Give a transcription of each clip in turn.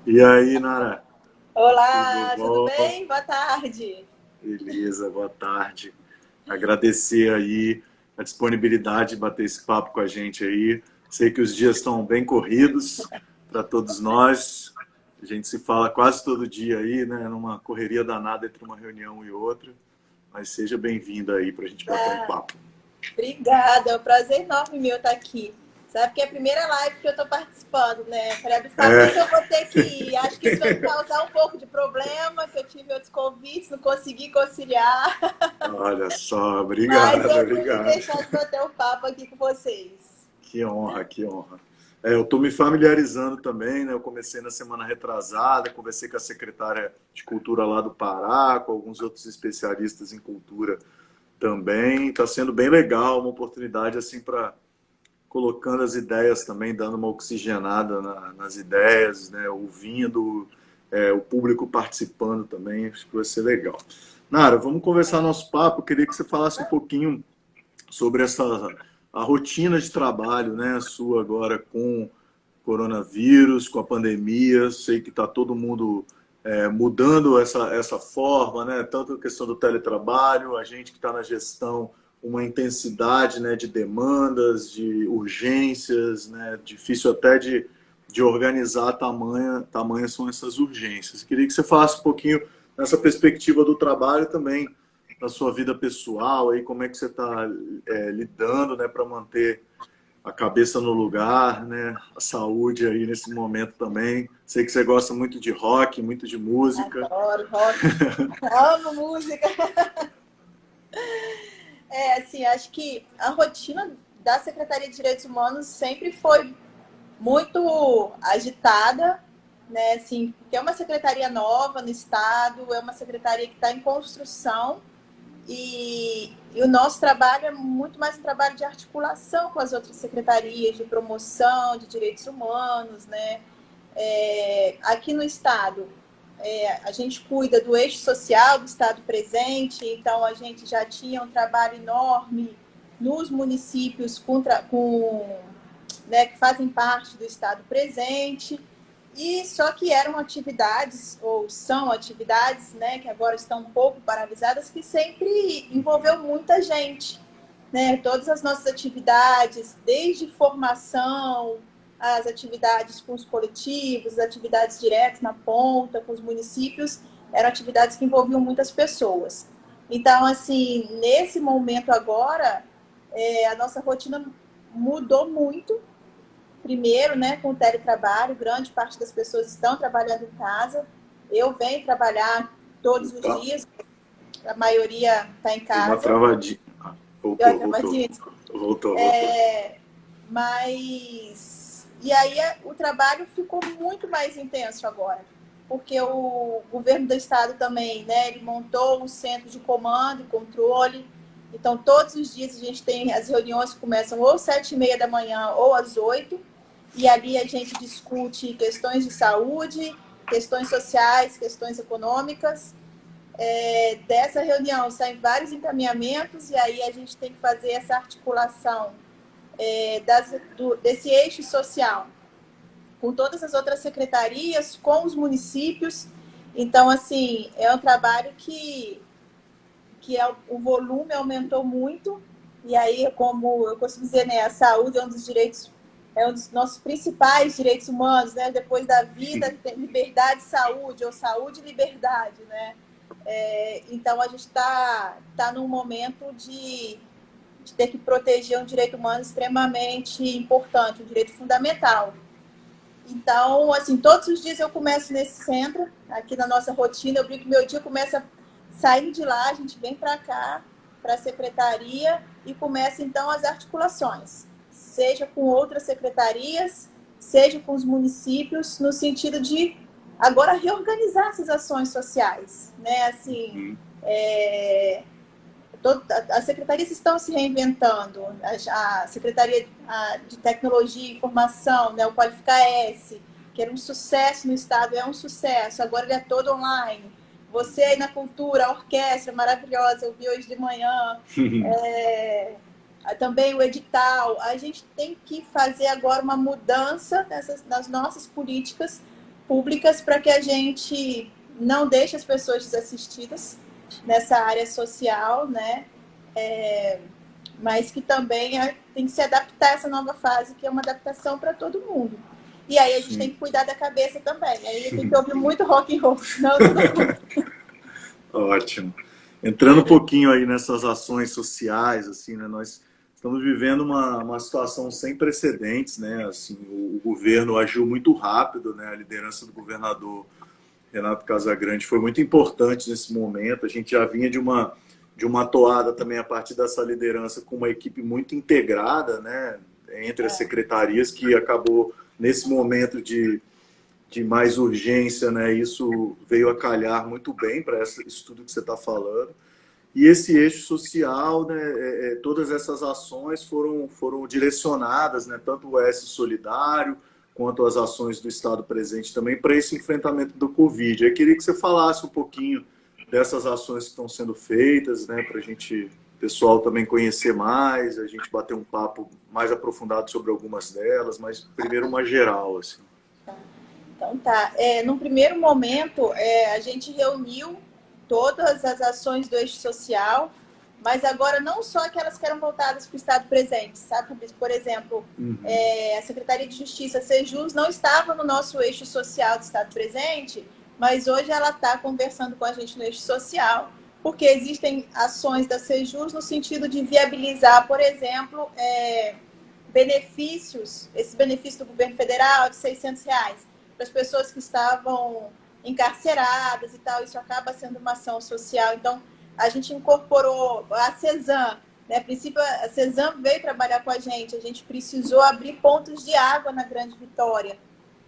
E aí, Nara, tudo Olá, tudo bom? bem? Boa tarde. Beleza, boa tarde. Agradecer aí a disponibilidade de bater esse papo com a gente aí. Sei que os dias estão bem corridos para todos nós. A gente se fala quase todo dia aí, né? Numa correria danada entre uma reunião e outra. Mas seja bem-vindo aí para a gente bater um Ah, papo. obrigada, é um prazer enorme meu estar aqui. Sabe que é a primeira live que eu estou participando, né? Falei, do Fabrício eu É, vou ter que ir. Acho que isso vai me causar um pouco de problema, que eu tive outros convites, não consegui conciliar. olha só, Mas obrigado, eu não ia obrigado. deixar de bater um papo aqui com vocês. Que honra, que honra. Eu estou me familiarizando também, né? Eu comecei na semana retrasada, conversei com a secretária de Cultura lá do Pará, com alguns outros especialistas em cultura também. Está sendo bem legal, uma oportunidade assim para colocando as ideias também, dando uma oxigenada nas ideias, né? Ouvindo o público participando também, acho que vai ser legal. Nara, vamos conversar nosso papo. Eu queria que você falasse um pouquinho sobre essa a rotina de trabalho, né, sua agora com coronavírus, com a pandemia. Sei que está todo mundo mudando essa forma, né, tanto a questão do teletrabalho, a gente que está na gestão, uma intensidade, né, de demandas, de urgências, né, difícil até de organizar tamanha são essas urgências. Queria que você falasse um pouquinho nessa perspectiva do trabalho também, na sua vida pessoal, aí como é que você está lidando, né, para manter a cabeça no lugar, né, a saúde aí nesse momento também. Sei que você gosta muito de rock, muito de música. Adoro rock, amo música. É, assim, acho que a rotina da Secretaria de Direitos Humanos sempre foi muito agitada, né? Assim, porque é uma secretaria nova no estado, é uma secretaria que está em construção e o nosso trabalho é muito mais um trabalho de articulação com as outras secretarias, de promoção de direitos humanos, né? Aqui no estado, a gente cuida do eixo social do estado presente, então a gente já tinha um trabalho enorme nos municípios né, que fazem parte do estado presente, e só que eram atividades, ou são atividades, né, que agora estão um pouco paralisadas, que sempre envolveu muita gente. Né? Todas as nossas atividades, desde formação, as atividades com os coletivos, as atividades diretas na ponta, com os municípios, eram atividades que envolviam muitas pessoas. Então, assim, nesse momento agora, a nossa rotina mudou muito. Primeiro, né, com o teletrabalho, grande parte das pessoas estão trabalhando em casa. Eu venho trabalhar todos os Opa, dias, a maioria está em deu uma casa. travadinha. Deu uma Voltou. travadinha? Voltou. Mas. E aí o trabalho ficou muito mais intenso agora, porque o governo do estado também, né, ele montou um centro de comando e controle. Então, todos os dias a gente tem as reuniões que começam ou 7h30 da manhã ou às 8h, e ali a gente discute questões de saúde, questões sociais, questões econômicas. Dessa reunião saem vários encaminhamentos, e aí a gente tem que fazer essa articulação desse eixo social com todas as outras secretarias, com os municípios. Então, assim, é um trabalho que o volume aumentou muito, e aí, como eu costumo dizer, né, a saúde é um dos direitos, é um dos nossos principais direitos humanos, né? Depois da vida, tem liberdade e saúde, ou saúde e liberdade, né? Então, a gente está num momento de ter que proteger um direito humano extremamente importante, um direito fundamental. Então, assim, todos os dias eu começo nesse centro, aqui na nossa rotina, eu brinco que meu dia começa saindo de lá, a gente vem para cá, para a secretaria, e começa então as articulações, seja com outras secretarias, seja com os municípios, no sentido de agora reorganizar essas ações sociais, né? Assim, Uhum. as secretarias estão se reinventando. A Secretaria de Tecnologia e Informação, né, o Qualificar S, que era um sucesso no Estado, é um sucesso, agora ele é todo online. Você aí na cultura, a orquestra maravilhosa, eu vi hoje de manhã, também o edital. A gente tem que fazer agora uma mudança nas nossas políticas públicas para que a gente não deixe as pessoas desassistidas nessa área social, né? Mas que também tem que se adaptar a essa nova fase, que é uma adaptação para todo mundo. E aí a gente tem que cuidar da cabeça também. Aí tem que ouvir muito rock and roll, senão todo mundo. Ótimo. Entrando um pouquinho aí nessas ações sociais, assim, né? Nós estamos vivendo uma situação sem precedentes, né? Assim, o governo agiu muito rápido, né? A liderança do governador Renato Casagrande foi muito importante nesse momento. A gente já vinha de uma toada também a partir dessa liderança com uma equipe muito integrada, né? Entre as secretarias, que acabou nesse momento de mais urgência, né? Isso veio a calhar muito bem para isso tudo que você está falando. E esse eixo social, né? Todas essas ações foram direcionadas, né? Tanto o S Solidário quanto as ações do Estado presente também para esse enfrentamento do Covid. Eu queria que você falasse um pouquinho dessas ações que estão sendo feitas, né? Para a gente, pessoal, também conhecer mais, a gente bater um papo mais aprofundado sobre algumas delas, mas primeiro uma geral, assim. Então tá. No primeiro momento, a gente reuniu todas as ações do eixo social, mas agora não só aquelas que eram voltadas para o Estado presente, sabe? Por exemplo, a Secretaria de Justiça, a Sejus, não estava no nosso eixo social do Estado presente, mas hoje ela está conversando com a gente no eixo social, porque existem ações da Sejus no sentido de viabilizar, por exemplo, benefícios, esse benefício do governo federal de R$600, para as pessoas que estavam encarceradas e tal. Isso acaba sendo uma ação social. Então, a gente incorporou a CESAM, né? A princípio, a CESAM veio trabalhar com a gente precisou abrir pontos de água na Grande Vitória,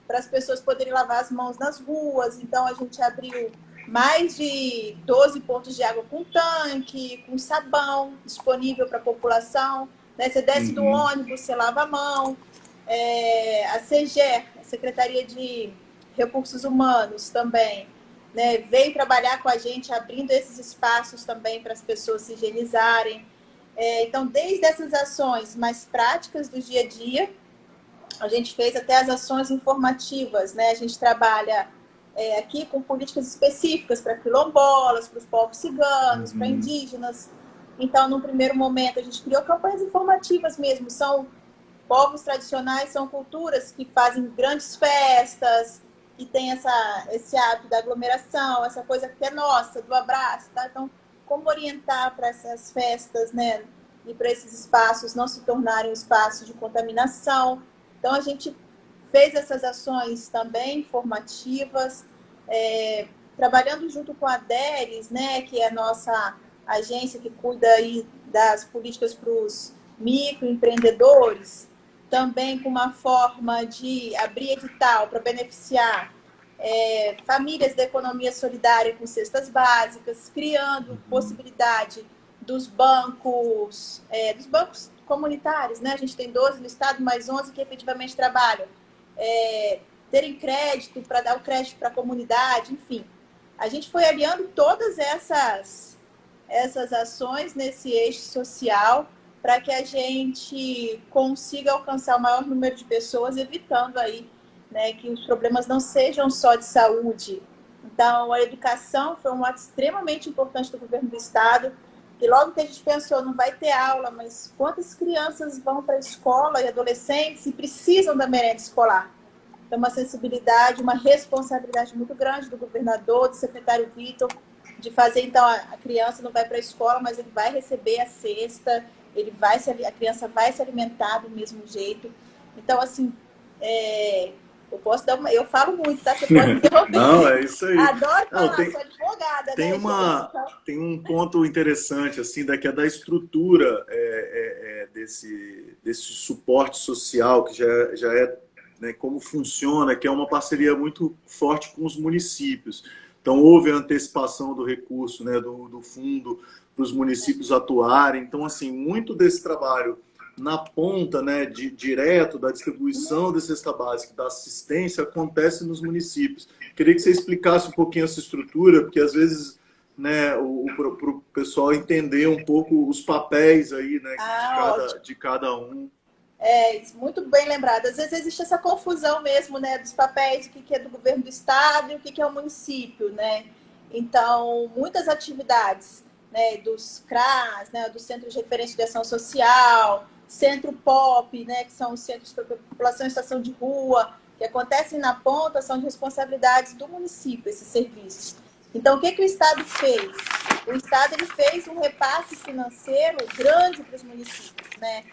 para as pessoas poderem lavar as mãos nas ruas. Então, a gente abriu mais de 12 pontos de água com tanque, com sabão, disponível para a população. Né? Você desce do ônibus, você lava a mão. A SEGER, a Secretaria de Recursos Humanos também, né, veio trabalhar com a gente, abrindo esses espaços também para as pessoas se higienizarem. Então, desde essas ações mais práticas do dia a dia, a gente fez até as ações informativas, né? A gente trabalha aqui com políticas específicas para quilombolas, para os povos ciganos, para indígenas. Então, no primeiro momento, a gente criou campanhas informativas mesmo. São povos tradicionais, são culturas que fazem grandes festas, que tem esse hábito da aglomeração, essa coisa que é nossa, do abraço, tá? Então, como orientar para essas festas, né? E para esses espaços não se tornarem um espaço de contaminação. Então, a gente fez essas ações também informativas, trabalhando junto com a DERES, né? Que é a nossa agência que cuida aí das políticas para os microempreendedores, também com uma forma de abrir edital para beneficiar famílias da economia solidária com cestas básicas, criando possibilidade dos bancos comunitários, né? A gente tem 12 no estado, mais 11 que efetivamente trabalham, terem crédito para dar o crédito para a comunidade, enfim. A gente foi aliando todas essas ações nesse eixo social para que a gente consiga alcançar o maior número de pessoas, evitando aí, né, que os problemas não sejam só de saúde. Então, a educação foi um ato extremamente importante do governo do estado, e logo que a gente pensou, não vai ter aula, mas quantas crianças vão para a escola e adolescentes e precisam da merenda escolar? Então, uma sensibilidade, uma responsabilidade muito grande do governador, do secretário Vitor, de fazer, então, a criança não vai para a escola, mas ele vai receber a cesta, a criança vai se alimentar do mesmo jeito. Então, assim, eu falo muito, tá? Você pode me interromper. Não, é isso aí. Adoro falar, sou advogada, tem, né? Tem um ponto interessante, assim, que é da estrutura desse suporte social, que já é, né, como funciona, que é uma parceria muito forte com os municípios. Então, houve a antecipação do recurso, né, do fundo para os municípios atuarem. Então, assim, muito desse trabalho na ponta, né, direto da distribuição da cesta básica, da assistência, acontece nos municípios. Queria que você explicasse um pouquinho essa estrutura, porque às vezes, né, para o pessoal entender um pouco os papéis aí, né, de cada um. Muito bem lembrado. Às vezes existe essa confusão mesmo, né, dos papéis, o que é do governo do estado e o que é o município, né? Então, muitas atividades, né, dos CRAS, né, do Centro de Referência de Ação Social, Centro POP, né, que são os Centros para População em Situação de Rua, que acontecem na ponta, são de responsabilidades do município, esses serviços. Então, o que o Estado fez? O Estado ele fez um repasse financeiro grande para os municípios, né?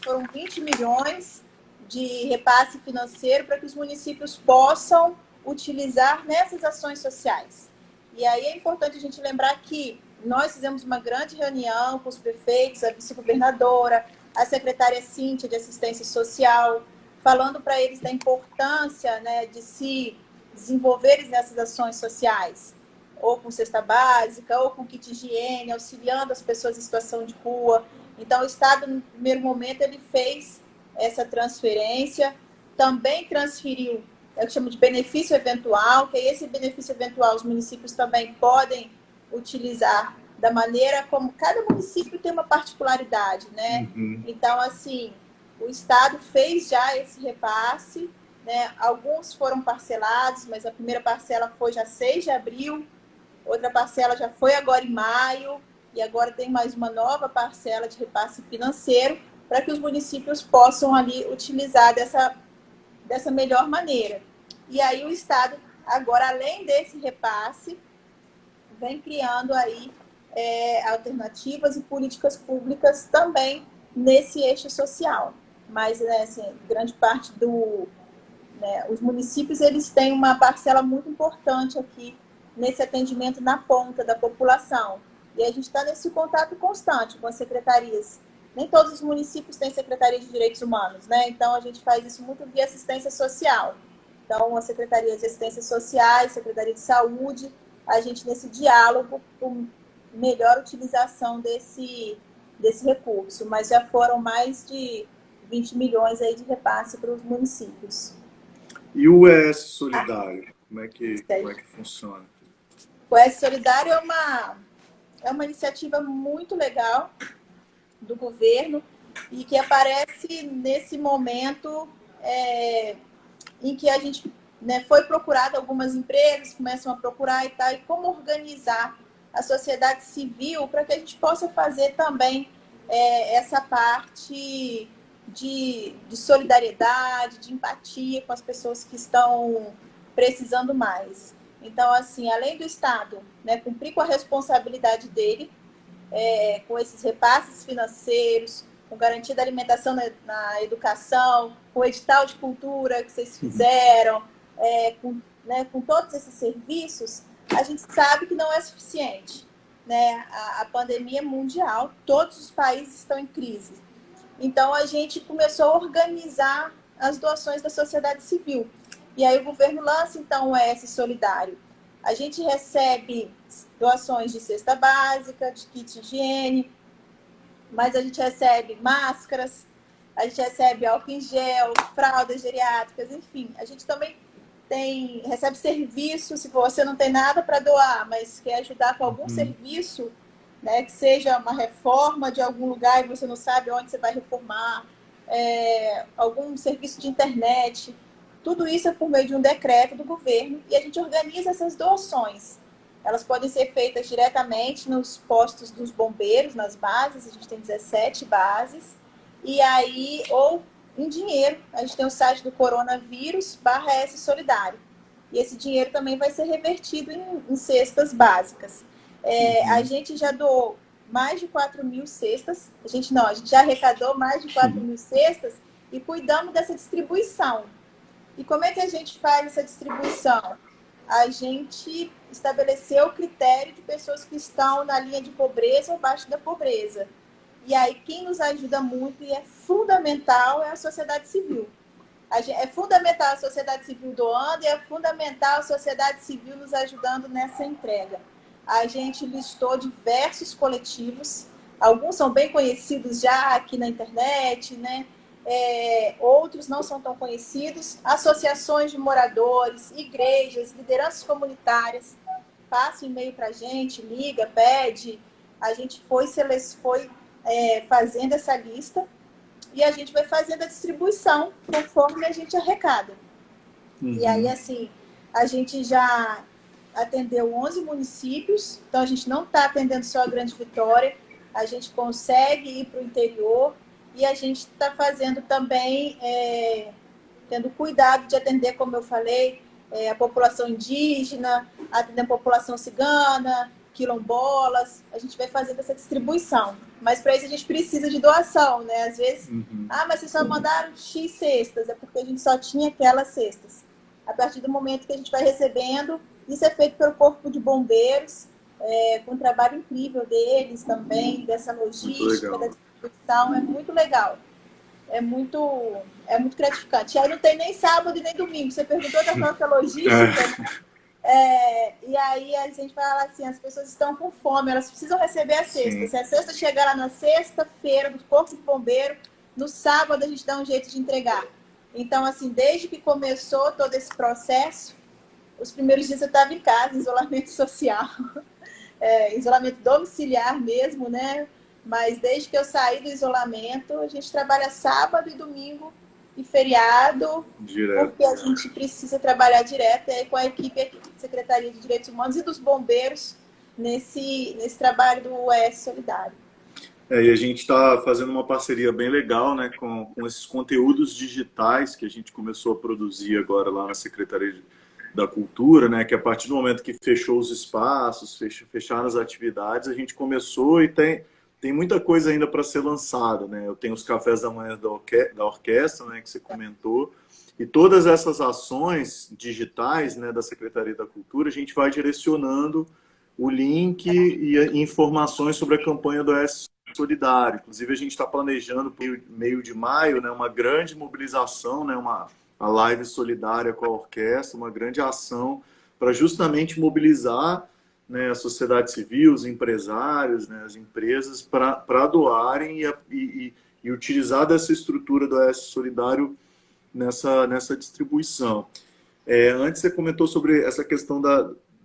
Foram 20 milhões de repasse financeiro para que os municípios possam utilizar nessas ações sociais. E aí é importante a gente lembrar que nós fizemos uma grande reunião com os prefeitos, a vice-governadora, a secretária Cíntia de Assistência Social, falando para eles da importância, né, de se desenvolverem nessas ações sociais, ou com cesta básica, ou com kit higiene, auxiliando as pessoas em situação de rua. Então, o Estado, no primeiro momento, ele fez essa transferência, também transferiu, é o que chama de benefício eventual, que esse benefício eventual os municípios também podem utilizar da maneira como cada município tem uma particularidade, né? Uhum. Então, assim, o Estado fez já esse repasse, né? Alguns foram parcelados, mas a primeira parcela foi já 6 de abril, outra parcela já foi agora em maio, e agora tem mais uma nova parcela de repasse financeiro para que os municípios possam ali utilizar dessa melhor maneira. E aí o Estado, agora, além desse repasse, vem criando aí alternativas e políticas públicas também nesse eixo social. Mas, né, assim, grande parte os municípios, eles têm uma parcela muito importante aqui nesse atendimento na ponta da população. E a gente está nesse contato constante com as secretarias. Nem todos os municípios têm secretaria de direitos humanos, né? Então, a gente faz isso muito via assistência social. Então, a Secretaria de Assistência Social, Secretaria de Saúde, a gente nesse diálogo com melhor utilização desse recurso. Mas já foram mais de 20 milhões aí de repasse para os municípios. E o ES Solidário, como é que funciona? O ES Solidário é uma iniciativa muito legal do governo e que aparece nesse momento em que a gente, né, foi procurado, algumas empresas começam a procurar e tal, e como organizar a sociedade civil para que a gente possa fazer também essa parte de solidariedade, de empatia com as pessoas que estão precisando mais. Então, assim, além do Estado, né, cumprir com a responsabilidade dele, com esses repasses financeiros, com garantia da alimentação na educação, com o edital de cultura que vocês fizeram, com todos esses serviços, a gente sabe que não é suficiente. Né? A pandemia é mundial, todos os países estão em crise. Então, a gente começou a organizar as doações da sociedade civil. E aí o governo lança, então, o ES Solidário. A gente recebe doações de cesta básica, de kit higiene, mas a gente recebe máscaras, a gente recebe álcool em gel, fraldas geriátricas, enfim. A gente também recebe serviço, se você não tem nada para doar, mas quer ajudar com algum serviço, né, que seja uma reforma de algum lugar e você não sabe onde você vai reformar, algum serviço de internet. Tudo isso é por meio de um decreto do governo e a gente organiza essas doações. Elas podem ser feitas diretamente nos postos dos bombeiros, nas bases, a gente tem 17 bases, e aí, ou em dinheiro, a gente tem o site do coronavírus /S Solidário. E esse dinheiro também vai ser revertido em cestas básicas. A gente já doou mais de 4 mil cestas, a gente já arrecadou mais de 4 mil cestas e cuidamos dessa distribuição. E como é que a gente faz essa distribuição? A gente estabeleceu o critério de pessoas que estão na linha de pobreza ou abaixo da pobreza. E aí quem nos ajuda muito e é fundamental é a sociedade civil. É fundamental a sociedade civil doando e é fundamental a sociedade civil nos ajudando nessa entrega. A gente listou diversos coletivos, alguns são bem conhecidos já aqui na internet, né? Outros não são tão conhecidos, associações de moradores, igrejas, lideranças comunitárias, passa um e-mail para a gente, liga, pede, a gente foi fazendo essa lista e a gente vai fazendo a distribuição conforme a gente arrecada. E aí, assim, a gente já atendeu 11 municípios, então a gente não está atendendo só a Grande Vitória, a gente consegue ir para o interior e a gente está fazendo também, tendo cuidado de atender, como eu falei, a população indígena, atender a população cigana, quilombolas, a gente vai fazendo essa distribuição. Mas para isso a gente precisa de doação, né? Às vezes, mas vocês só mandaram X cestas, é porque a gente só tinha aquelas cestas. A partir do momento que a gente vai recebendo, isso é feito pelo Corpo de Bombeiros, com um trabalho incrível deles também, dessa logística, da distribuição, é muito legal. É muito gratificante. E aí não tem nem sábado e nem domingo. Você perguntou da nossa logística, e aí a gente fala assim, as pessoas estão com fome, elas precisam receber a cesta. Sim. Se a cesta chegar lá na sexta-feira, do Corpo de Bombeiro, no sábado a gente dá um jeito de entregar. Então, assim, desde que começou todo esse processo, os primeiros dias eu estava em casa, isolamento social, isolamento domiciliar mesmo, né? Mas desde que eu saí do isolamento, a gente trabalha sábado e domingo e feriado, direto, porque a gente precisa trabalhar direto aí com a equipe aqui da Secretaria de Direitos Humanos e dos bombeiros nesse trabalho do OS Solidário. E a gente está fazendo uma parceria bem legal, né, com esses conteúdos digitais que a gente começou a produzir agora lá na Secretaria da Cultura, né, que a partir do momento que fechou os espaços, fecharam as atividades, a gente começou e tem muita coisa ainda para ser lançada, né? Eu tenho os cafés da manhã da orquestra, né, que você comentou, e todas essas ações digitais, né, da Secretaria da Cultura, a gente vai direcionando o link e informações sobre a campanha do OS Solidário. Inclusive, a gente está planejando, para o meio de maio, né, uma grande mobilização, né, a live solidária com a orquestra, uma grande ação para justamente mobilizar, né, a sociedade civil, os empresários, né, as empresas, para doarem e utilizar dessa estrutura do OS Solidário nessa distribuição. Antes você comentou sobre essa questão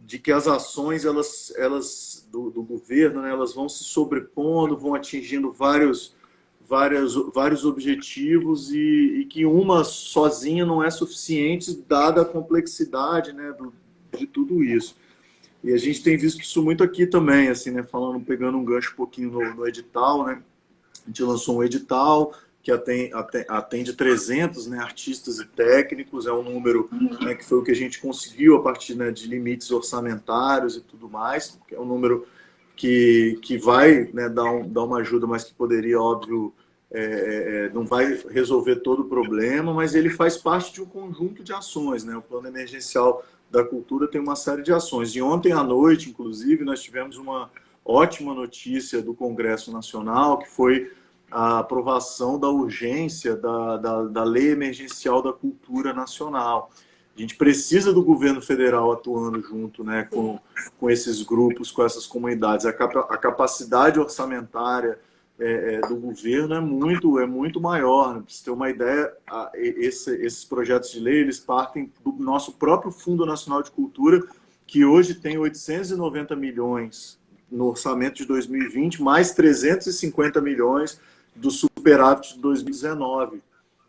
de que as ações do governo, né, elas vão se sobrepondo, vão atingindo vários objetivos e que uma sozinha não é suficiente, dada a complexidade, né, de tudo isso. E a gente tem visto isso muito aqui também, assim, né, pegando um gancho um pouquinho no edital, né, a gente lançou um edital que atende 300, né, artistas e técnicos, é um número, né, que foi o que a gente conseguiu a partir, né, de limites orçamentários e tudo mais, que é um número que vai, né, dar uma ajuda, mas que poderia, óbvio, não vai resolver todo o problema, mas ele faz parte de um conjunto de ações, né? O Plano Emergencial da Cultura tem uma série de ações. E ontem à noite, inclusive, nós tivemos uma ótima notícia do Congresso Nacional, que foi a aprovação da urgência da Lei Emergencial da Cultura Nacional. A gente precisa do governo federal atuando junto, né, com esses grupos, com essas comunidades. A capacidade orçamentária do governo é muito maior. Né? Para você ter uma ideia, esses projetos de lei, eles partem do nosso próprio Fundo Nacional de Cultura, que hoje tem 890 milhões no orçamento de 2020, mais 350 milhões do superávit de 2019,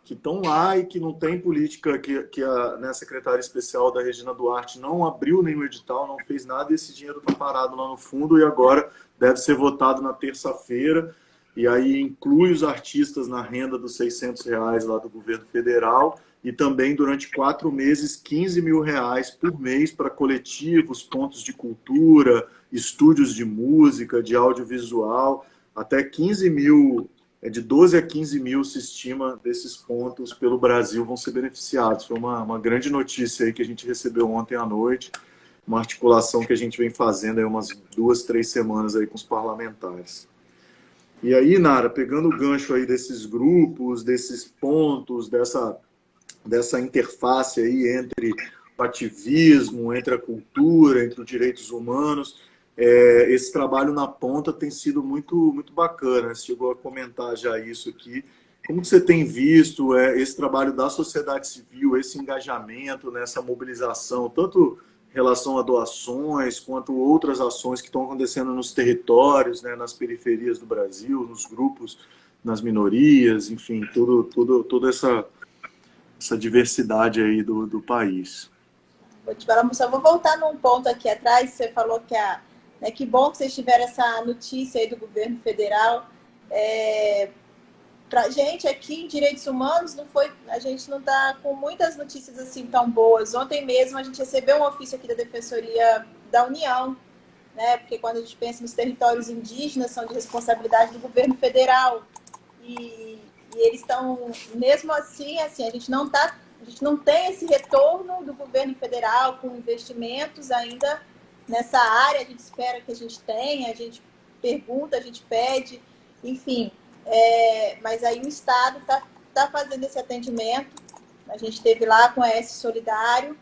que estão lá e que não tem política, que a secretária especial da Regina Duarte não abriu nenhum edital, não fez nada, e esse dinheiro está parado lá no fundo e agora deve ser votado na terça-feira. E aí inclui os artistas na renda dos R$600 lá do governo federal e também durante 4 meses, R$15.000 por mês para coletivos, pontos de cultura, estúdios de música, de audiovisual, até 15 mil, de 12 a 15 mil se estima desses pontos pelo Brasil vão ser beneficiados. Foi uma grande notícia aí que a gente recebeu ontem à noite, uma articulação que a gente vem fazendo aí umas 2, 3 semanas aí com os parlamentares. E aí, Nara, pegando o gancho aí desses grupos, desses pontos, dessa interface aí entre o ativismo, entre a cultura, entre os direitos humanos, esse trabalho na ponta tem sido muito bacana. Você chegou a comentar já isso aqui. Como que você tem visto esse trabalho da sociedade civil, esse engajamento nessa mobilização, tanto em relação a doações, quanto outras ações que estão acontecendo nos territórios, né, nas periferias do Brasil, nos grupos nas minorias, enfim, toda essa diversidade aí do país. Vou te falar, só vou voltar num ponto aqui atrás. Você falou que né, que bom que vocês tiveram essa notícia aí do governo federal. Para a gente aqui em Direitos Humanos, a gente não está com muitas notícias assim tão boas. Ontem mesmo a gente recebeu um ofício aqui da Defensoria da União, né? Porque quando a gente pensa nos territórios indígenas, são de responsabilidade do governo federal. E eles estão, mesmo assim, a gente não tem esse retorno do governo federal com investimentos ainda nessa área. A gente espera que a gente tenha, a gente pergunta, a gente pede, enfim. Mas aí o Estado tá fazendo esse atendimento. A gente esteve lá com a S Solidário,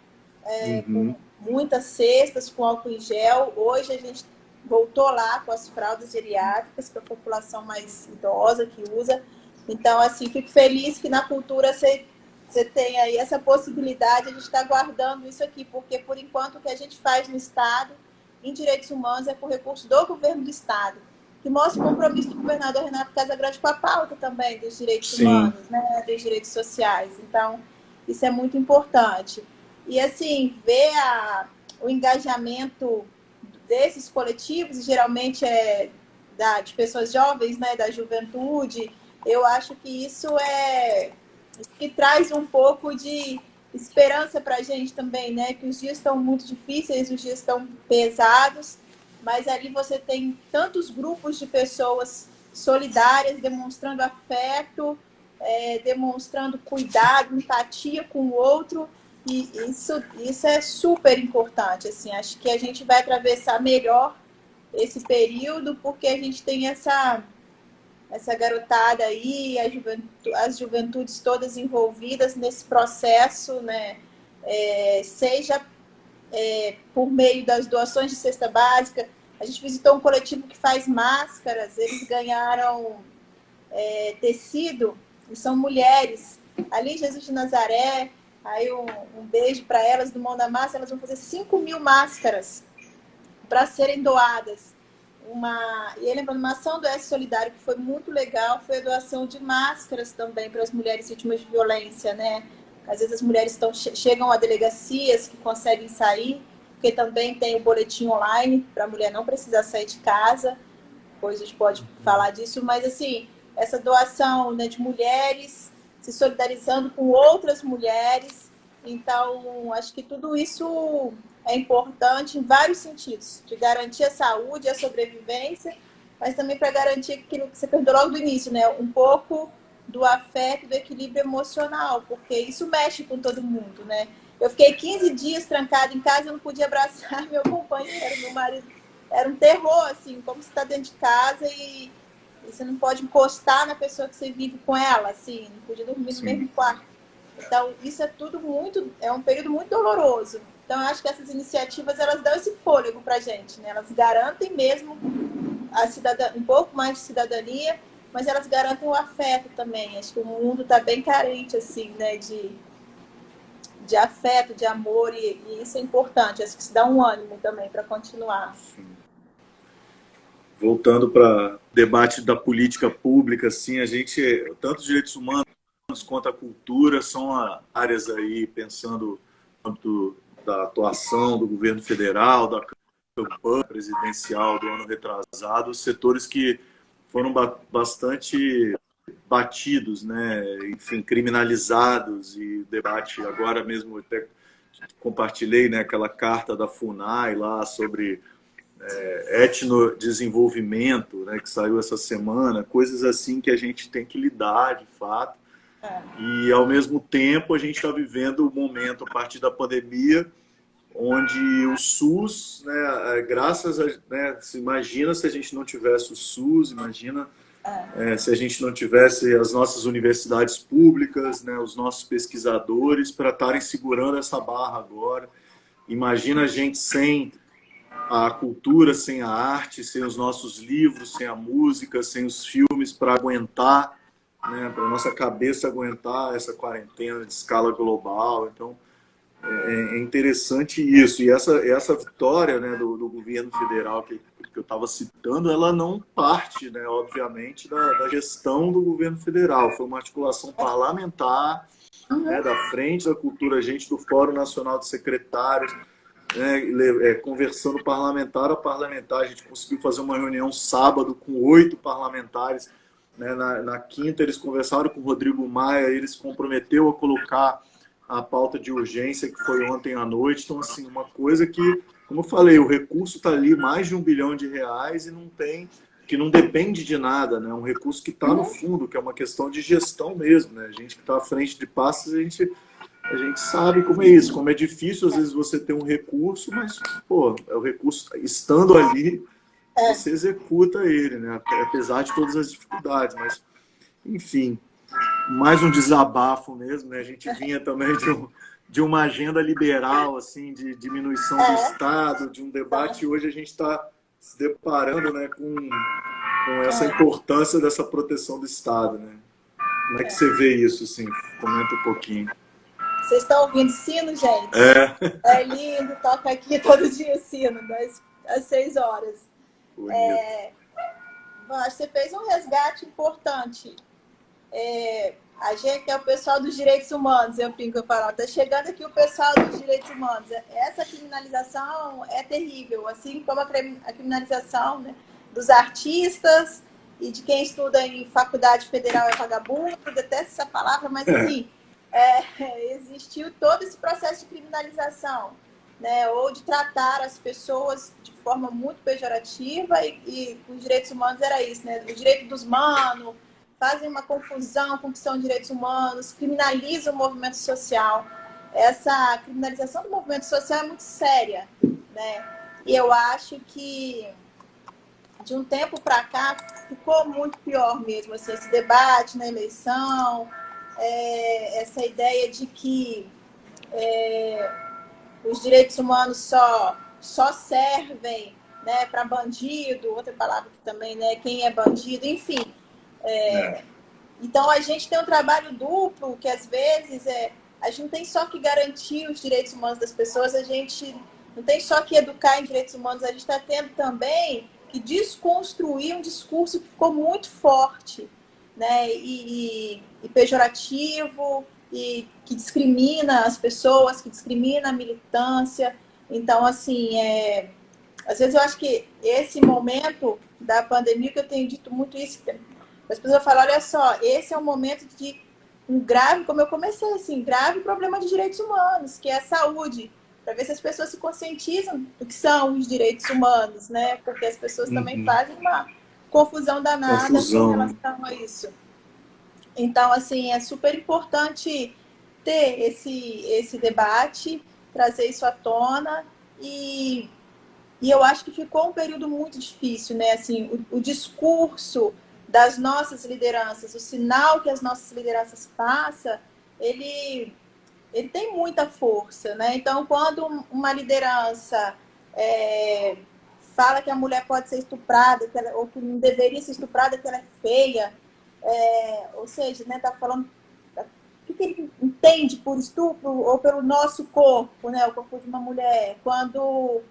com muitas cestas, com álcool em gel. Hoje a gente voltou lá com as fraldas geriátricas para a população mais idosa que usa. Então, assim, fico feliz que na cultura você tem aí essa possibilidade. A gente está guardando isso aqui, porque por enquanto o que a gente faz no Estado, em direitos humanos, é com recurso do governo do Estado, que mostra o compromisso do governador Renato Casagrande com a pauta também dos direitos humanos, né, dos direitos sociais. Então, isso é muito importante. E, assim, ver o engajamento desses coletivos, geralmente de pessoas jovens, né, da juventude, eu acho que isso que traz um pouco de esperança para a gente também, né, que os dias estão muito difíceis, os dias estão pesados, mas ali você tem tantos grupos de pessoas solidárias, demonstrando afeto, demonstrando cuidado, empatia com o outro, e isso é super importante. Assim, acho que a gente vai atravessar melhor esse período, porque a gente tem essa garotada aí, as juventudes todas envolvidas nesse processo, né? Seja por meio das doações de cesta básica. A gente visitou um coletivo que faz máscaras, eles ganharam tecido, e são mulheres. Ali em Jesus de Nazaré, aí um beijo para elas do Mão da Massa, elas vão fazer 5.000 máscaras para serem doadas. E lembrando, uma ação do S Solidário que foi muito legal, foi a doação de máscaras também para as mulheres vítimas de violência, né? Às vezes as mulheres chegam a delegacias que conseguem sair, porque também tem o boletim online para a mulher não precisar sair de casa. Depois a gente pode falar disso, mas assim, essa doação, né, de mulheres se solidarizando com outras mulheres. Então, acho que tudo isso é importante em vários sentidos, de garantir a saúde, a sobrevivência, mas também para garantir aquilo que você perguntou logo do início, né? Um pouco do afeto, do equilíbrio emocional, porque isso mexe com todo mundo, né? Eu fiquei 15 dias trancada em casa, eu não podia abraçar meu companheiro, meu marido. Era um terror, assim, como você está dentro de casa e você não pode encostar na pessoa que você vive com ela, assim, não podia dormir no mesmo quarto. Então, isso é tudo é um período muito doloroso. Então, eu acho que essas iniciativas, elas dão esse fôlego pra gente, né? Elas garantem mesmo um pouco mais de cidadania, mas elas garantem o afeto também. Acho que o mundo está bem carente, assim, né, de afeto, de amor, e isso é importante. Acho que isso dá um ânimo também para continuar. Sim. Voltando para o debate da política pública, assim, tanto os direitos humanos quanto a cultura são áreas aí, pensando no da atuação do governo federal, da campanha presidencial do ano retrasado, setores que foram bastante batidos, né? Enfim, criminalizados, e debate agora mesmo, até compartilhei, né, aquela carta da FUNAI lá sobre etnodesenvolvimento, né, que saiu essa semana, coisas assim que a gente tem que lidar de fato. E ao mesmo tempo a gente está vivendo um momento a partir da pandemia onde o SUS, né, graças a, né, se imagina se a gente não tivesse o SUS, imagina se a gente não tivesse as nossas universidades públicas, né, os nossos pesquisadores para estarem segurando essa barra agora. Imagina a gente sem a cultura, sem a arte, sem os nossos livros, sem a música, sem os filmes para aguentar, né, para a nossa cabeça aguentar essa quarentena de escala global. Então, é interessante isso. E essa vitória, né, do governo federal que eu estava citando, ela não parte, né, obviamente, da gestão do governo federal. Foi uma articulação parlamentar, né, da Frente da Cultura, gente do Fórum Nacional de Secretários, né, conversando parlamentar a parlamentar. A gente conseguiu fazer uma reunião sábado com 8 parlamentares. Né, na quinta, eles conversaram com o Rodrigo Maia, ele se comprometeu a colocar a pauta de urgência, que foi ontem à noite. Então, assim, uma coisa que, como eu falei, o recurso está ali, mais de R$1 bilhão, e não tem, que não depende de nada, né? Um recurso que está no fundo, que é uma questão de gestão mesmo, né? A gente que está à frente de pastas, a gente sabe como é isso, como é difícil, às vezes, você ter um recurso, mas, pô, o recurso estando ali, você executa ele, né? Apesar de todas as dificuldades, mas, enfim, mais um desabafo mesmo, né? A gente vinha também de uma agenda liberal, assim, de diminuição do Estado, de um debate, e hoje a gente está se deparando, né, com essa importância dessa proteção do Estado, né? Como é que você vê isso, assim? Comenta um pouquinho. Vocês estão ouvindo sino, gente? É lindo, toca aqui todo dia o sino, às 6 horas. Você fez um resgate importante. A gente é o pessoal dos direitos humanos, eu falo, está chegando aqui o pessoal dos direitos humanos. Essa criminalização é terrível, assim como a criminalização, né, dos artistas e de quem estuda em faculdade federal é vagabundo, eu detesto essa palavra, mas assim, existiu todo esse processo de criminalização, né, ou de tratar as pessoas de forma muito pejorativa, e os direitos humanos era isso, né, o direito dos manos, fazem uma confusão com o que são direitos humanos, criminalizam o movimento social. Essa criminalização do movimento social é muito séria, né? E eu acho que de um tempo para cá ficou muito pior mesmo, assim, esse debate na eleição, essa ideia de que os direitos humanos só servem, né, para bandido, outra palavra que também, né, quem é bandido, enfim. Então a gente tem um trabalho duplo, que às vezes a gente não tem só que garantir os direitos humanos das pessoas, a gente não tem só que educar em direitos humanos, a gente está tendo também que desconstruir um discurso que ficou muito forte, né, e pejorativo, e que discrimina as pessoas, que discrimina a militância. Então, assim, às vezes eu acho que esse momento da pandemia, que eu tenho dito muito isso, as pessoas falam, olha só, esse é um momento de um grave, como eu comecei, assim, grave problema de direitos humanos, que é a saúde, para ver se as pessoas se conscientizam do que são os direitos humanos, né? Porque as pessoas também fazem uma confusão danada com relação a isso. Então, assim, é super importante ter esse debate, trazer isso à tona, e eu acho que ficou um período muito difícil, né? Assim, o discurso das nossas lideranças, o sinal que as nossas lideranças passam, ele tem muita força, né? Então, quando uma liderança fala que a mulher pode ser estuprada, ou que não deveria ser estuprada, que ela é feia, ou seja, né, tá falando o que ele entende por estupro ou pelo nosso corpo, né, o corpo de uma mulher, quando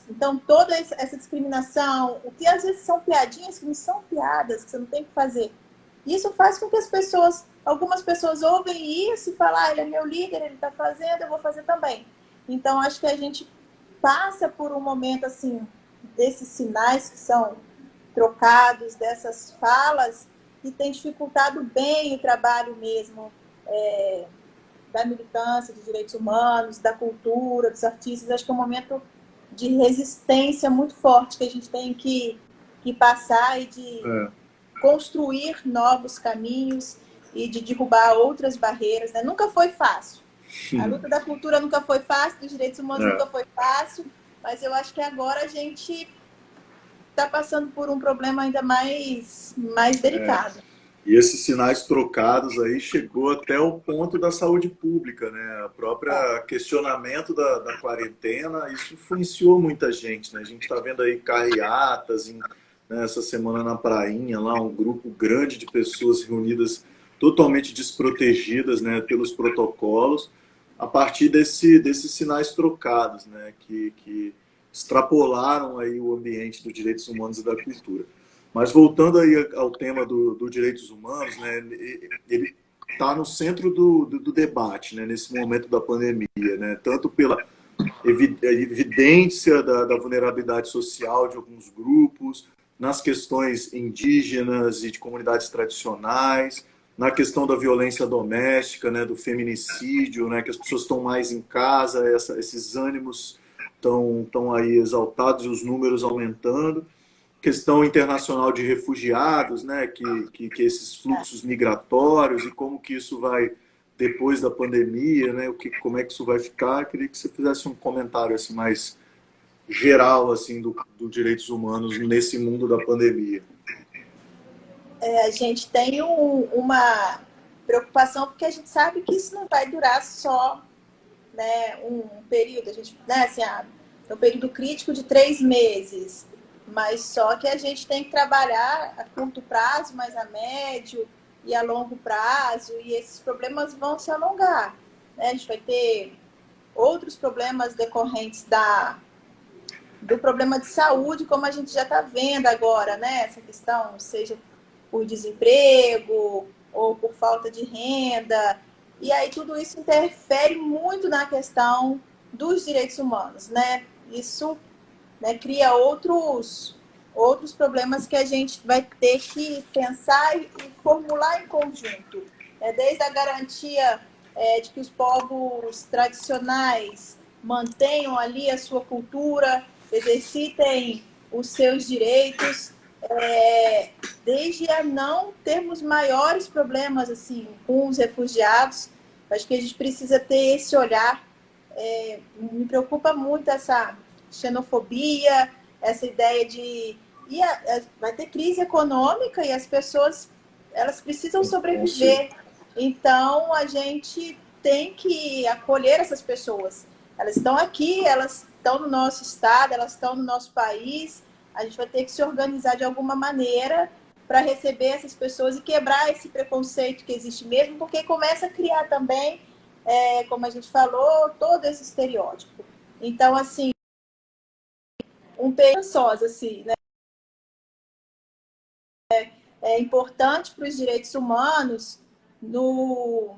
então, toda essa discriminação, o que às vezes são piadinhas que não são piadas, que você não tem que fazer. Isso faz com que algumas pessoas ouvem isso e falam, ele é meu líder, ele está fazendo, eu vou fazer também. Então, acho que a gente passa por um momento, assim, desses sinais que são trocados, dessas falas, que tem dificultado bem o trabalho mesmo da militância, de direitos humanos, da cultura, dos artistas. Acho que é um momento de resistência muito forte que a gente tem que passar e de construir novos caminhos e de derrubar outras barreiras, né? Nunca foi fácil. A luta da cultura nunca foi fácil, dos direitos humanos nunca foi fácil, mas eu acho que agora a gente está passando por um problema ainda mais delicado. E esses sinais trocados aí chegou até o ponto da saúde pública, né? A própria questionamento da quarentena, isso influenciou muita gente, né? A gente está vendo aí carreatas, né, essa semana na prainha, lá um grupo grande de pessoas reunidas totalmente desprotegidas, né, pelos protocolos. a partir desses sinais trocados, né, que extrapolaram aí o ambiente dos direitos humanos e da cultura. Mas voltando aí ao tema do direitos humanos, né, ele está no centro do debate, né, nesse momento da pandemia, né, tanto pela evidência da vulnerabilidade social de alguns grupos, nas questões indígenas e de comunidades tradicionais, na questão da violência doméstica, né, do feminicídio, né, que as pessoas estão mais em casa, esses ânimos estão aí exaltados e os números aumentando. Questão internacional de refugiados, né, que esses fluxos migratórios e como que isso vai depois da pandemia, né, como é que isso vai ficar. Eu queria que você fizesse um comentário assim mais geral assim do direitos humanos nesse mundo da pandemia. A gente tem uma preocupação porque a gente sabe que isso não vai durar só, né, um período, a gente, né, assim, um período crítico de 3 meses, mas só que a gente tem que trabalhar a curto prazo, mas a médio e a longo prazo, e esses problemas vão se alongar, né? A gente vai ter outros problemas decorrentes do problema de saúde, como a gente já está vendo agora, né? Essa questão, seja por desemprego ou por falta de renda. E aí tudo isso interfere muito na questão dos direitos humanos, né? Isso, né, cria outros problemas que a gente vai ter que pensar e formular em conjunto. Desde a garantia de que os povos tradicionais mantenham ali a sua cultura, exercitem os seus direitos, desde a não termos maiores problemas assim com os refugiados. Acho que a gente precisa ter esse olhar. Me preocupa muito essa xenofobia, essa ideia de vai ter crise econômica e as pessoas elas precisam sobreviver. Então a gente tem que acolher essas pessoas. Elas estão aqui, elas estão no nosso estado, elas estão no nosso país. A gente vai ter que se organizar de alguma maneira para receber essas pessoas e quebrar esse preconceito que existe mesmo, porque começa a criar também, como a gente falou, todo esse estereótipo. Então, assim, um período só, assim, né? É importante para os direitos humanos no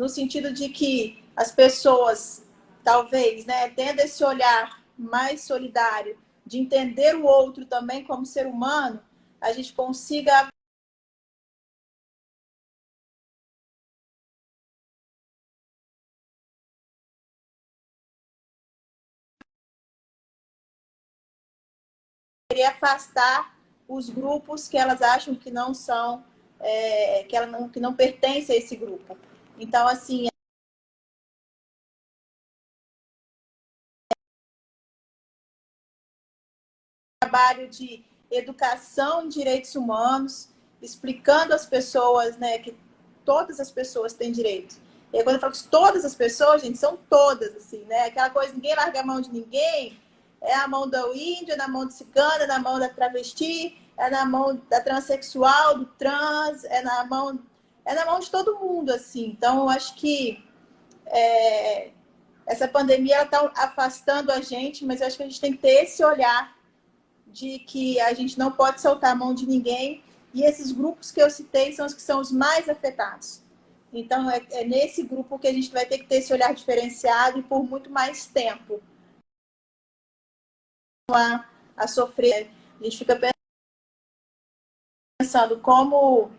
sentido de que as pessoas, talvez, né, tendo esse olhar mais solidário, de entender o outro também como ser humano, a gente consiga afastar os grupos que elas acham que não são, que não pertencem a esse grupo. Então, assim, trabalho de educação em direitos humanos, explicando às pessoas, né, que todas as pessoas têm direito. E aí, quando eu falo que todas as pessoas, gente, são todas, assim, né? Aquela coisa, ninguém larga a mão de ninguém, é a mão do índio, é na mão do cigano, é na mão da travesti, é na mão da transexual, do trans, é na mão de todo mundo, assim. Então, eu acho que essa pandemia está afastando a gente, mas eu acho que a gente tem que ter esse olhar de que a gente não pode soltar a mão de ninguém, e esses grupos que eu citei são os que são os mais afetados. Então, é nesse grupo que a gente vai ter que ter esse olhar diferenciado e por muito mais tempo a sofrer. A gente fica pensando como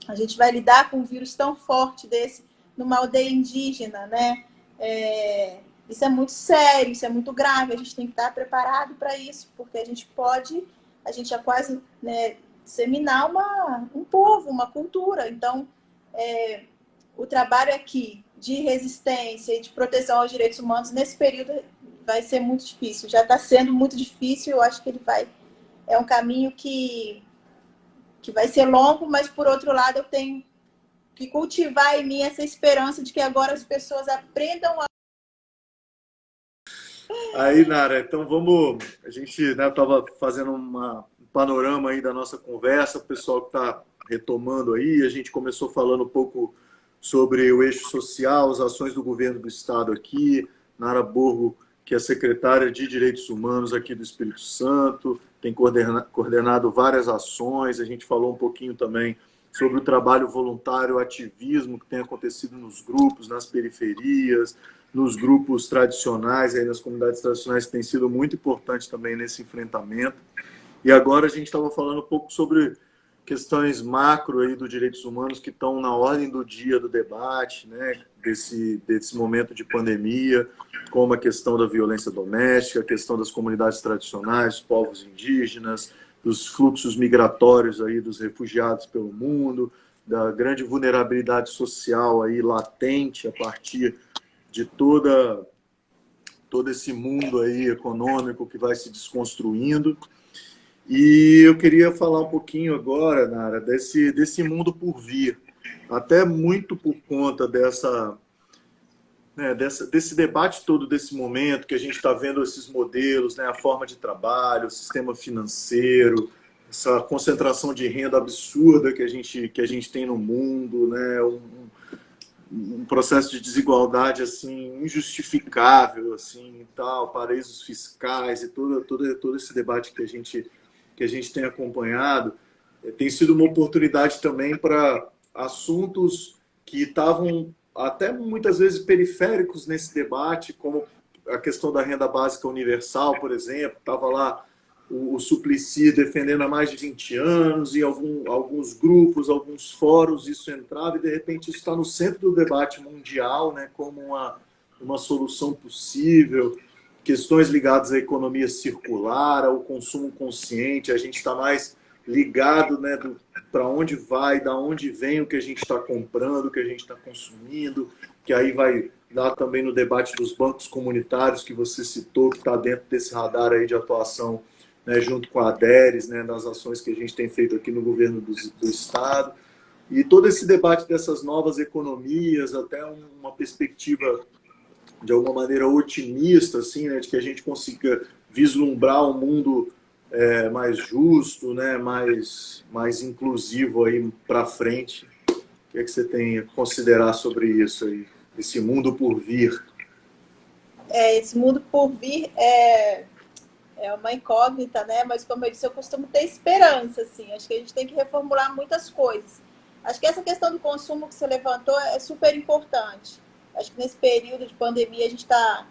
a gente vai lidar com um vírus tão forte desse numa aldeia indígena, né? Isso é muito sério, isso é muito grave, a gente tem que estar preparado para isso, porque a gente já quase, né, disseminar um povo, uma cultura. Então, o trabalho aqui de resistência e de proteção aos direitos humanos nesse período vai ser muito difícil, já está sendo muito difícil. Eu acho que é um caminho que vai ser longo, mas por outro lado eu tenho que cultivar em mim essa esperança de que agora as pessoas aprendam a... Aí, Nara, então vamos. A gente estava fazendo um panorama aí da nossa conversa, o pessoal que está retomando aí. A gente começou falando um pouco sobre o eixo social, as ações do governo do Estado aqui, Nara Borgo, que é secretária de Direitos Humanos aqui do Espírito Santo, tem coordenado várias ações. A gente falou um pouquinho também sobre o trabalho voluntário, o ativismo que tem acontecido nos grupos, nas periferias, nos grupos tradicionais, aí nas comunidades tradicionais, que tem sido muito importante também nesse enfrentamento. E agora a gente estava falando um pouco sobre questões macro aí dos direitos humanos que estão na ordem do dia do debate, né, desse momento de pandemia, como a questão da violência doméstica, a questão das comunidades tradicionais, dos povos indígenas, dos fluxos migratórios aí dos refugiados pelo mundo, da grande vulnerabilidade social aí latente a partir de todo esse mundo aí econômico que vai se desconstruindo. E eu queria falar um pouquinho agora, Nara, desse mundo por vir, até muito por conta desse debate todo, desse momento que a gente está vendo esses modelos, né, a forma de trabalho, o sistema financeiro, essa concentração de renda absurda que a gente tem no mundo, né, um processo de desigualdade assim injustificável, assim, e tal, paraísos fiscais e todo esse debate que a gente tem acompanhado, tem sido uma oportunidade também para assuntos que estavam até muitas vezes periféricos nesse debate, como a questão da renda básica universal, por exemplo. Estava lá o Suplicy defendendo há mais de 20 anos, e alguns grupos, alguns fóruns, isso entrava, e de repente isso está no centro do debate mundial, né, como uma solução possível. Questões ligadas à economia circular, ao consumo consciente, a gente está mais ligado, né, para onde vai, da onde vem o que a gente está comprando, o que a gente está consumindo, que aí vai dar também no debate dos bancos comunitários que você citou, que está dentro desse radar aí de atuação, né, junto com a ADERES, né, nas ações que a gente tem feito aqui no governo do Estado. E todo esse debate dessas novas economias, até uma perspectiva de alguma maneira otimista, assim, né, de que a gente consiga vislumbrar um mundo mais justo, né, mais inclusivo aí para frente. O que é que você tem a considerar sobre isso aí, esse mundo por vir? Esse mundo por vir é uma incógnita, né? Mas como eu disse, eu costumo ter esperança, assim. Acho que a gente tem que reformular muitas coisas. Acho que essa questão do consumo que você levantou é super importante. Acho que nesse período de pandemia a gente está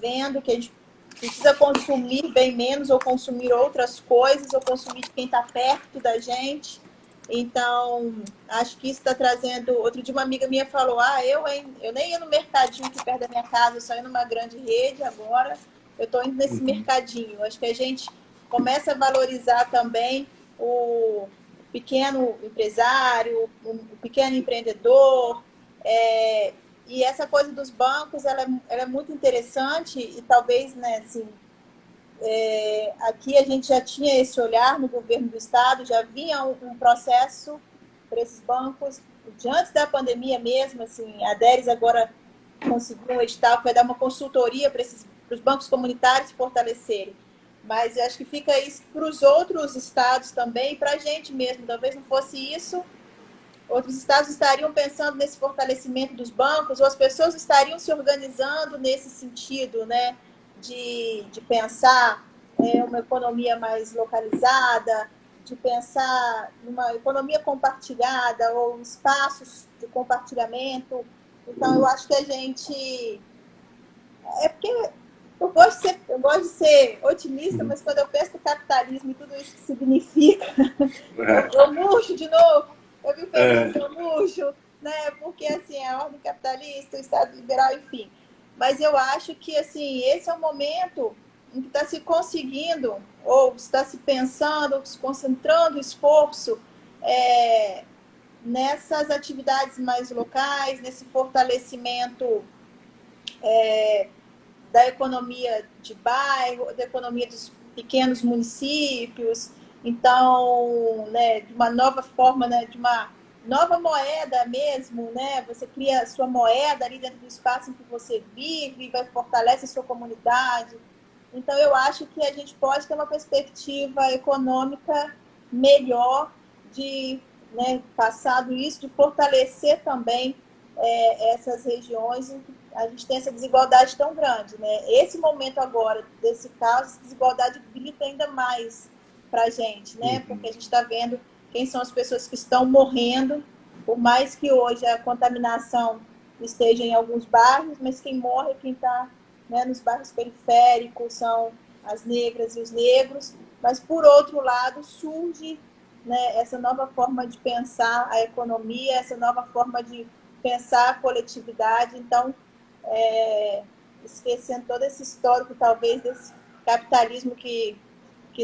vendo que a gente precisa consumir bem menos, ou consumir outras coisas, ou consumir de quem está perto da gente. Então, acho que isso está trazendo... Outro dia uma amiga minha falou, eu nem ia no mercadinho aqui perto da minha casa, eu só ia numa grande rede, agora eu estou indo nesse mercadinho. Acho que a gente começa a valorizar também o pequeno empresário, o pequeno empreendedor, e essa coisa dos bancos, ela é muito interessante, e talvez, né, assim, aqui a gente já tinha esse olhar no governo do Estado, já havia um processo para esses bancos, de antes da pandemia mesmo, assim, a ADERES agora conseguiu um edital que vai dar uma consultoria para os bancos comunitários se fortalecerem. Mas eu acho que fica isso para os outros estados também, e para a gente mesmo. Talvez não fosse isso, outros estados estariam pensando nesse fortalecimento dos bancos, ou as pessoas estariam se organizando nesse sentido, né, de pensar uma economia mais localizada, de pensar numa economia compartilhada, ou espaços de compartilhamento. Então, eu acho que a gente... porque eu gosto de ser otimista, mas quando eu penso no capitalismo e tudo isso que significa, eu murcho de novo. Eu me feliz, eu murcho, né? Porque, assim, a ordem capitalista, o Estado liberal, enfim. Mas eu acho que, assim, esse é o momento em que está se conseguindo, ou está se pensando, ou se concentrando o esforço nessas atividades mais locais, nesse fortalecimento da economia de bairro, da economia dos pequenos municípios. Então, né, de uma nova forma, né, de uma nova moeda mesmo, né? Você cria a sua moeda ali dentro do espaço em que você vive, fortalece a sua comunidade. Então, eu acho que a gente pode ter uma perspectiva econômica melhor de né, passado isso, de fortalecer também essas regiões em que a gente tem essa desigualdade tão grande, né? Esse momento agora, desse caso, essa desigualdade grita ainda mais para a gente, né? Porque a gente está vendo quem são as pessoas que estão morrendo, por mais que hoje a contaminação esteja em alguns bairros, mas quem morre é quem está, né, nos bairros periféricos, são as negras e os negros, mas por outro lado surge, né, essa nova forma de pensar a economia, essa nova forma de pensar a coletividade. Então, esquecendo todo esse histórico, talvez, desse capitalismo que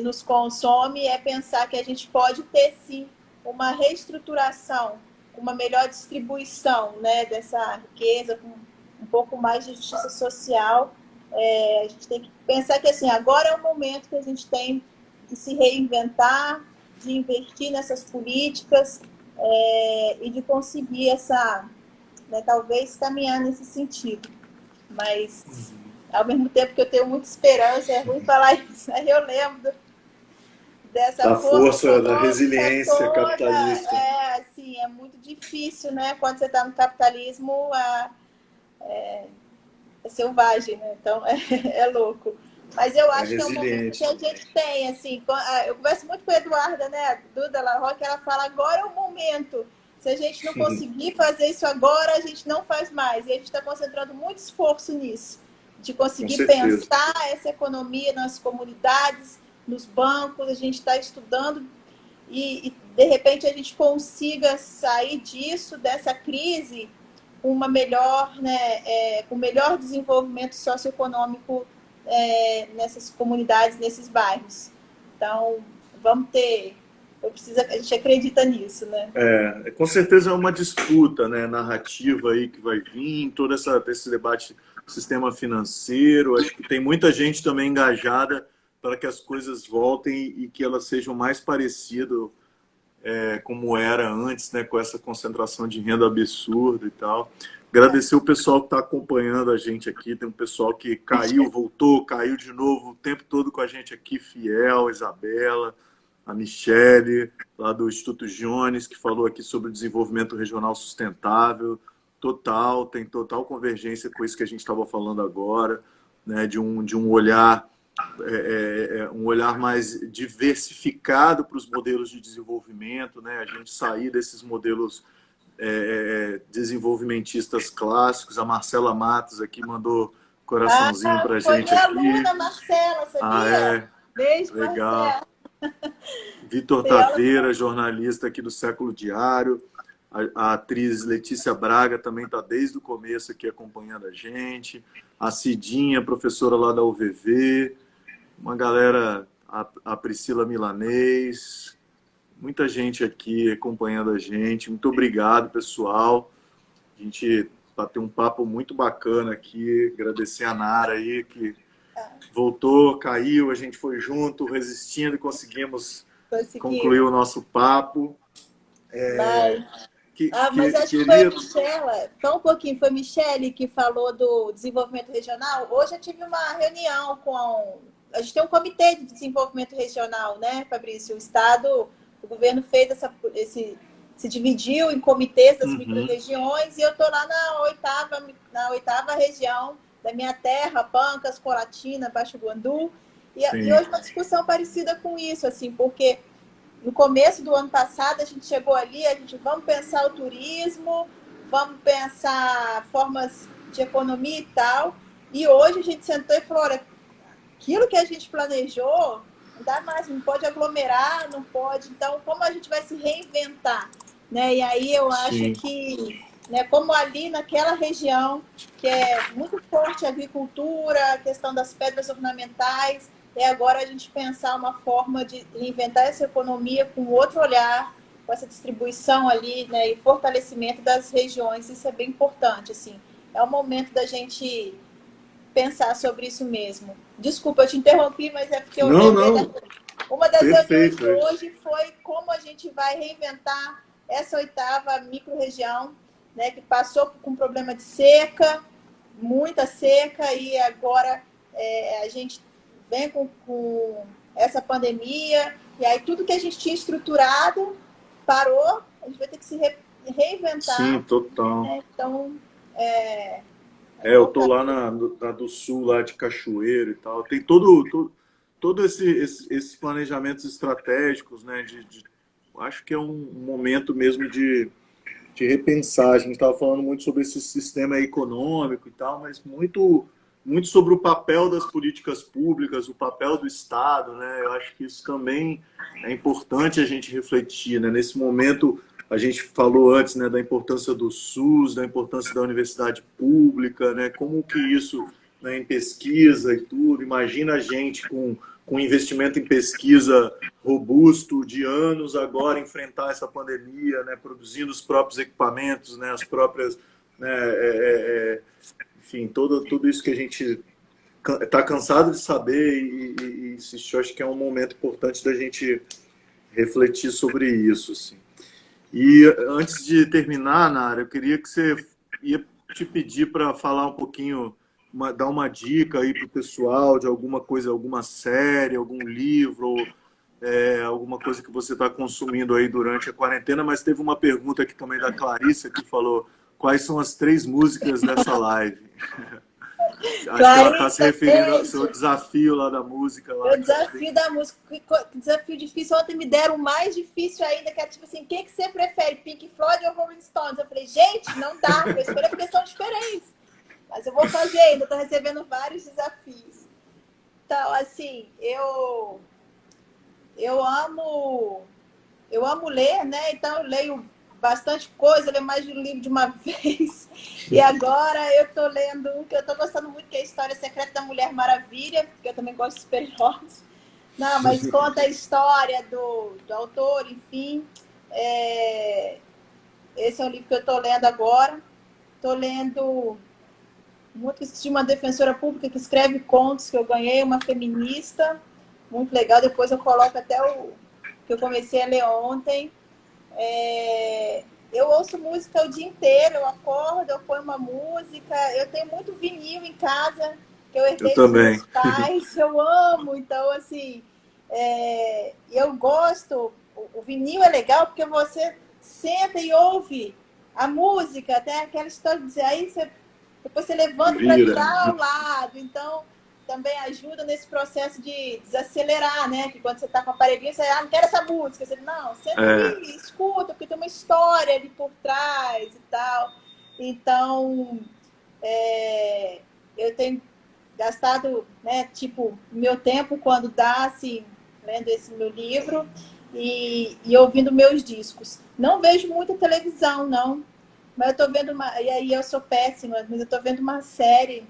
nos consome, é pensar que a gente pode ter, sim, uma reestruturação, uma melhor distribuição, né, dessa riqueza, com um pouco mais de justiça social. A gente tem que pensar que, assim, agora é o momento que a gente tem de se reinventar, de investir nessas políticas e de conseguir essa, né, talvez caminhar nesse sentido. Mas, ao mesmo tempo que eu tenho muita esperança, é ruim falar isso, aí eu lembro dessa Da força força, da econômica resiliência toda. capitalista. Assim, é muito difícil, né? Quando você está no capitalismo, é selvagem, né? Então, é louco. Mas eu acho que é um momento que a gente tem, assim, eu converso muito com a Eduarda, né, a Duda Larroque, ela fala, agora é o momento. Se a gente não conseguir fazer isso agora, a gente não faz mais. E a gente está concentrando muito esforço nisso, de conseguir pensar essa economia nas comunidades, nos bancos, a gente está estudando e, de repente, a gente consiga sair disso, dessa crise, uma melhor, né, com melhor desenvolvimento socioeconômico nessas comunidades, nesses bairros. Então, vamos ter... a gente acredita nisso, né? Com certeza é uma disputa, né, narrativa aí que vai vir, todo esse debate do sistema financeiro. Acho que tem muita gente também engajada para que as coisas voltem e que elas sejam mais parecidas como era antes, né, com essa concentração de renda absurda e tal. Agradecer o pessoal que está acompanhando a gente aqui. Tem um pessoal que caiu, voltou, caiu de novo o tempo todo com a gente aqui, fiel, Isabela, a Michele, lá do Instituto Jones, que falou aqui sobre o desenvolvimento regional sustentável. Tem total convergência com isso que a gente estava falando agora, né, de um olhar um olhar mais diversificado para os modelos de desenvolvimento, né? A gente sair desses modelos desenvolvimentistas clássicos. A Marcela Matos aqui mandou coraçãozinho para a gente aqui. Foi minha aluna, Marcela, sabia? Beijo, legal. Marcela. Vitor Taveira, jornalista aqui do Século Diário. A atriz Letícia Braga também está desde o começo aqui acompanhando a gente. A Cidinha, professora lá da UVV. Uma galera, a Priscila Milanês, muita gente aqui acompanhando a gente. Muito obrigado, pessoal. A gente bateu um papo muito bacana aqui. Agradecer a Nara aí, que voltou, caiu, a gente foi junto, resistindo e conseguimos concluir o nosso papo. Mas acho que foi a Michela, só um pouquinho, foi a Michele que falou do desenvolvimento regional. Hoje eu tive uma reunião a gente tem um comitê de desenvolvimento regional, né, Fabrício? O governo fez se dividiu em comitês das micro-regiões, e eu estou lá na oitava região da minha terra, Pancas, Colatina, Baixo Guandu, e hoje uma discussão parecida com isso, assim, porque no começo do ano passado a gente chegou ali, vamos pensar o turismo, vamos pensar formas de economia e tal, e hoje a gente sentou e falou, olha, aquilo que a gente planejou, não dá mais, não pode aglomerar, não pode. Então, como a gente vai se reinventar? Né? E aí eu acho que, né, como ali naquela região, que é muito forte a agricultura, a questão das pedras ornamentais, agora a gente pensar uma forma de reinventar essa economia com outro olhar, com essa distribuição ali, né, e fortalecimento das regiões. Isso é bem importante, assim. É o momento da gente pensar sobre isso mesmo. Desculpa, eu te interrompi, mas é porque uma das reuniões de hoje foi como a gente vai reinventar essa oitava micro-região, né, que passou com um problema de seca, muita seca, e agora a gente vem com essa pandemia, e aí tudo que a gente tinha estruturado parou, a gente vai ter que se reinventar. Sim, total. Né? Então, eu tô lá na do Sul, lá de Cachoeiro e tal. Tem todo esses planejamentos estratégicos, né? Acho que é um momento mesmo de repensar. A gente estava falando muito sobre esse sistema econômico e tal, mas muito sobre o papel das políticas públicas, o papel do Estado, né? Eu acho que isso também é importante a gente refletir, né? Nesse momento, a gente falou antes, né, da importância do SUS, da importância da universidade pública, né? Como que isso, né, em pesquisa e tudo. Imagina a gente com investimento em pesquisa robusto de anos agora enfrentar essa pandemia, né, produzindo os próprios equipamentos, né, as próprias, né, enfim, tudo isso que a gente está cansado de saber e insistir. Acho que é um momento importante da gente refletir sobre isso, assim. E antes de terminar, Nara, eu queria que você ia te pedir para falar um pouquinho, dar uma dica aí para o pessoal de alguma coisa, alguma série, algum livro, alguma coisa que você está consumindo aí durante a quarentena. Mas teve uma pergunta aqui também da Clarissa que falou quais são as 3 músicas dessa live. Acho que ela está se referindo ao seu desafio lá da música. Meu desafio da música, desafio difícil. Ontem me deram o mais difícil ainda, que é tipo assim, quem que você prefere, Pink Floyd ou Rolling Stones? Eu falei, gente, não dá, eu escolhi porque são diferentes. Mas eu vou fazer ainda, estou recebendo vários desafios. Então, assim, eu amo ler, né? Então eu leio bastante coisa, leio mais de um livro de uma vez. E agora eu estou lendo um que eu estou gostando muito, que é a História Secreta da Mulher Maravilha, porque eu também gosto de super-heróis. Não, mas conta a história do autor, enfim. Esse é o livro que eu estou lendo agora. Estou lendo muito de uma defensora pública que escreve contos que eu ganhei, uma feminista, muito legal. Depois eu coloco até o que eu comecei a ler ontem. Eu ouço música o dia inteiro, eu acordo, eu ponho uma música, eu tenho muito vinil em casa, que eu herdei dos meus pais, eu amo, então assim, eu gosto, o vinil é legal porque você senta e ouve a música, tem aquela história de dizer, aí depois você levanta para tal lado, então também ajuda nesse processo de desacelerar, né? Que quando você está com o aparelhinho, você não quer essa música. Você não, senta e escuta, porque tem uma história ali por trás e tal. Então, eu tenho gastado, né, tipo, meu tempo quando dá, assim, lendo esse meu livro e ouvindo meus discos. Não vejo muita televisão, não. Mas eu tô vendo e aí eu sou péssima, mas eu tô vendo uma série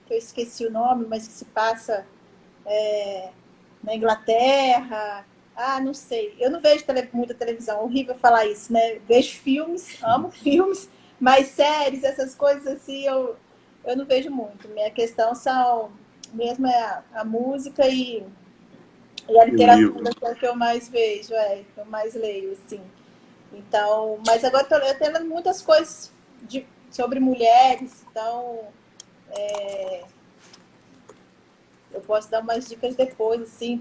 que eu esqueci o nome, mas que se passa na Inglaterra. Não sei. Eu não vejo muita televisão. É horrível falar isso, né? Vejo filmes, amo filmes, mas séries, essas coisas assim, eu não vejo muito. Minha questão são mesmo a música e a literatura, que é o que eu mais vejo, que eu mais leio, assim. Então, mas agora eu tô lendo muitas coisas sobre mulheres, então eu posso dar umas dicas depois, assim,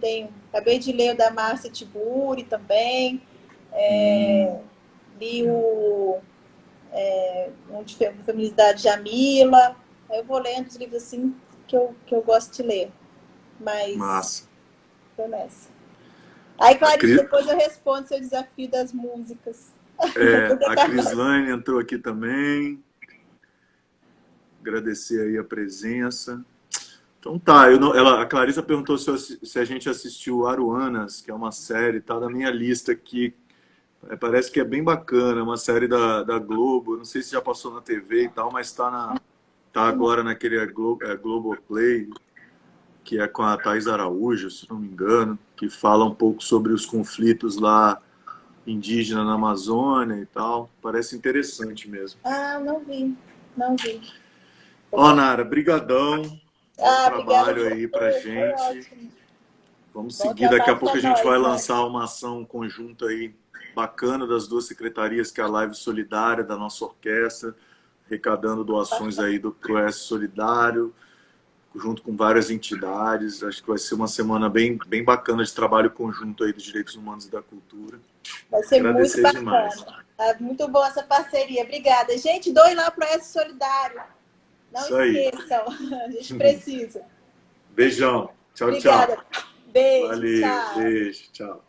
acabei de ler o da Márcia Tiburi também, li um de Feminilidade Jamila, aí eu vou lendo os livros assim que eu gosto de ler, mas massa. Tô nessa. Aí, Clarice, depois eu respondo seu desafio das músicas. A Crislane entrou aqui também. Agradecer aí a presença. Então tá, a Clarissa perguntou se a gente assistiu Aruanas, que é uma série, tá na minha lista aqui. Parece que é bem bacana, uma série da Globo. Não sei se já passou na TV e tal, mas tá agora naquele Globoplay, que é com a Thaís Araújo, se não me engano, que fala um pouco sobre os conflitos lá indígenas na Amazônia e tal. Parece interessante mesmo. Não vi. Nara, brigadão. Trabalho aí pra gente. Vamos seguir. Daqui a pouco a gente vai lançar uma ação conjunta aí bacana das 2 secretarias, que é a Live Solidária da nossa orquestra, arrecadando doações aí pro S Solidário, junto com várias entidades. Acho que vai ser uma semana bem bacana de trabalho conjunto aí dos direitos humanos e da cultura. Vai ser muito bacana. Demais. Muito boa essa parceria. Obrigada. Gente, doe lá para o S Solidário. Não Isso aí. esqueçam. A gente precisa. Beijão. Tchau, Obrigada. tchau. Beijo. Valeu. Tchau. Beijo. Tchau.